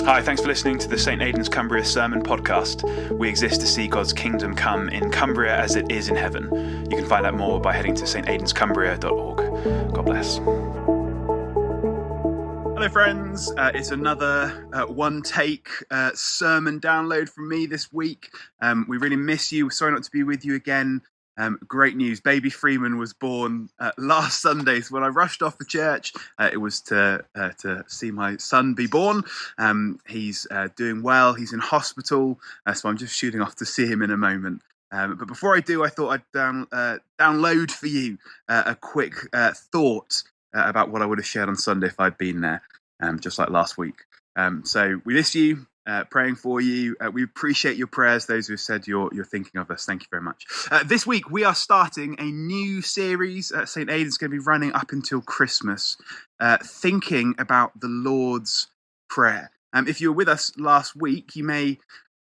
Hi, thanks for listening to the St. Aidan's Cumbria Sermon Podcast. We exist to see God's kingdom come in Cumbria as it is in heaven. You can find out more by heading to staidanscumbria.org. God bless. Hello friends, it's another one-take sermon download from me this week. We really miss you. Sorry not to be with you again. Great news, baby Freeman was born last Sunday. So when I rushed off the church, it was to see my son be born. He's doing well, he's in hospital, so I'm just shooting off to see him in a moment. But before I do, I thought I'd download for you a quick thought about what I would have shared on Sunday if I'd been there, just like last week. So we miss you. Praying for you. We appreciate your prayers, those who have said you're thinking of us. Thank you very much. This week, we are starting a new series. St. Aidan's going to be running up until Christmas, thinking about the Lord's Prayer. If you were with us last week, you may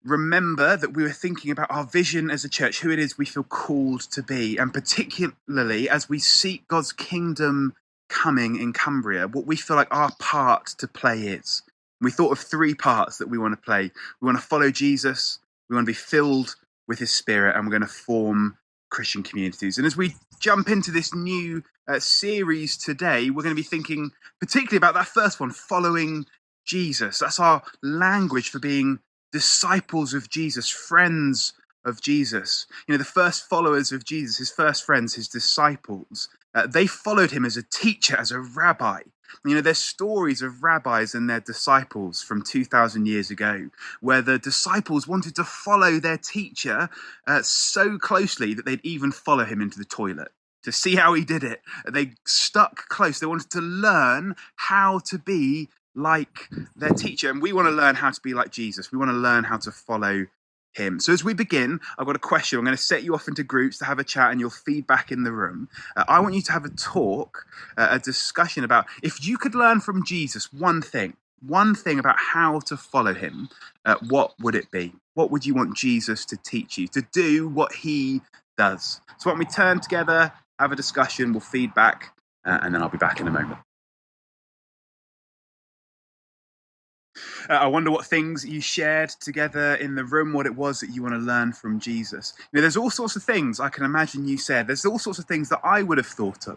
remember that we were thinking about our vision as a church, who it is we feel called to be, and particularly as we seek God's kingdom coming in Cumbria, what we feel like our part to play is. We thought of three parts that we want to play. We want to follow Jesus, we want to be filled with his spirit, and we're going to form Christian communities. And as we jump into this new series today, we're going to be thinking particularly about that first one, following Jesus. That's our language for being disciples of Jesus, friends of Jesus. You know, the first followers of Jesus, his first friends, his disciples, they followed him as a teacher, as a rabbi. You know, there's stories of rabbis and their disciples from 2,000 years ago, where the disciples wanted to follow their teacher so closely that they'd even follow him into the toilet to see how he did it. They stuck close. They wanted to learn how to be like their teacher. And we want to learn how to be like Jesus. We want to learn how to follow him. So as we begin, I've got a question. I'm going to set you off into groups to have a chat and you'll feed back in the room. I want you to have a talk, a discussion about if you could learn from Jesus one thing about how to follow him, what would it be? What would you want Jesus to teach you, to do what he does? So why don't we turn together, have a discussion, we'll feed back, and then I'll be back in a moment. I wonder what things you shared together in the room, what it was that you want to learn from Jesus. You know, there's all sorts of things I can imagine you said. There's all sorts of things that I would have thought of.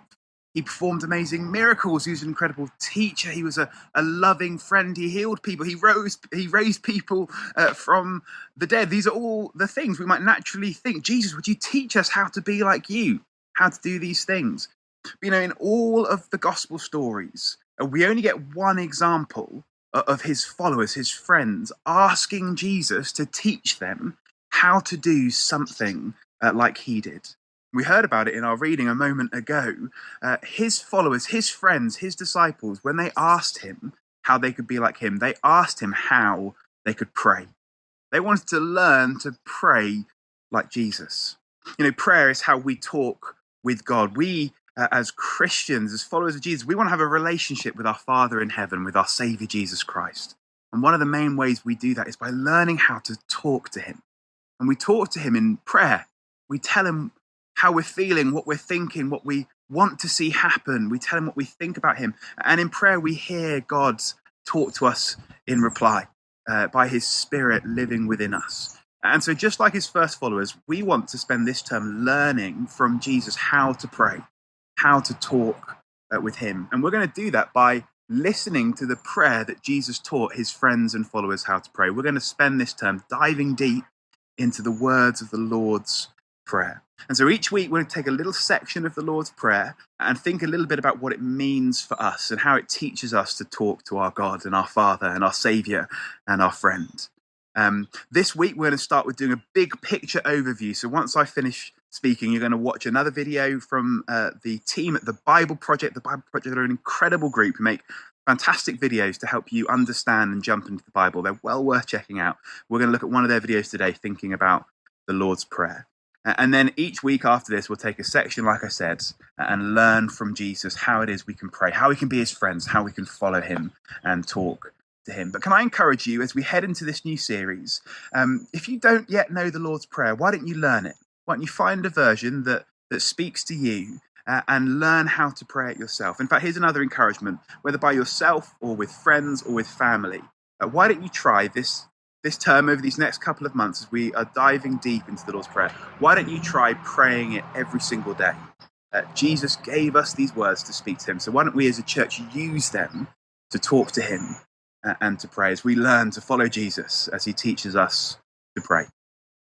He performed amazing miracles. He was an incredible teacher. He was a loving friend. He healed people. He raised people from the dead. These are all the things we might naturally think. Jesus, would you teach us how to be like you? How to do these things? But, you know, in all of the gospel stories, we only get one example of his followers, his friends, asking Jesus to teach them how to do something like he did. We heard about it in our reading a moment ago. His followers, his friends, his disciples, when they asked him how they could be like him, they asked him how they could pray. They wanted to learn to pray like Jesus. You know, prayer is how we talk with God. We as Christians, as followers of Jesus, we want to have a relationship with our Father in heaven, with our Savior Jesus Christ. And one of the main ways we do that is by learning how to talk to him. And we talk to him in prayer. We tell him how we're feeling, what we're thinking, what we want to see happen. We tell him what we think about him. And in prayer, we hear God talk to us in reply by his Spirit living within us. And so just like his first followers, we want to spend this term learning from Jesus how to pray, how to talk with him. And we're going to do that by listening to the prayer that Jesus taught his friends and followers how to pray. We're going to spend this term diving deep into the words of the Lord's Prayer. And so each week we're going to take a little section of the Lord's Prayer and think a little bit about what it means for us and how it teaches us to talk to our God and our Father and our Savior and our friend. This week we're going to start with doing a big picture overview. So once I finish speaking, you're going to watch another video from the team at the Bible Project. The Bible Project are an incredible group who make fantastic videos to help you understand and jump into the Bible. They're well worth checking out. We're going to look at one of their videos today, thinking about the Lord's Prayer. And then each week after this, we'll take a section, like I said, and learn from Jesus how it is we can pray, how we can be his friends, how we can follow him and talk to him. But can I encourage you, as we head into this new series, if you don't yet know the Lord's Prayer, why don't you learn it? Why don't you find a version that speaks to you and learn how to pray it yourself? In fact, here's another encouragement, whether by yourself or with friends or with family. Why don't you try this term over these next couple of months as we are diving deep into the Lord's Prayer? Why don't you try praying it every single day? Jesus gave us these words to speak to him. So why don't we as a church use them to talk to him and to pray as we learn to follow Jesus as he teaches us to pray?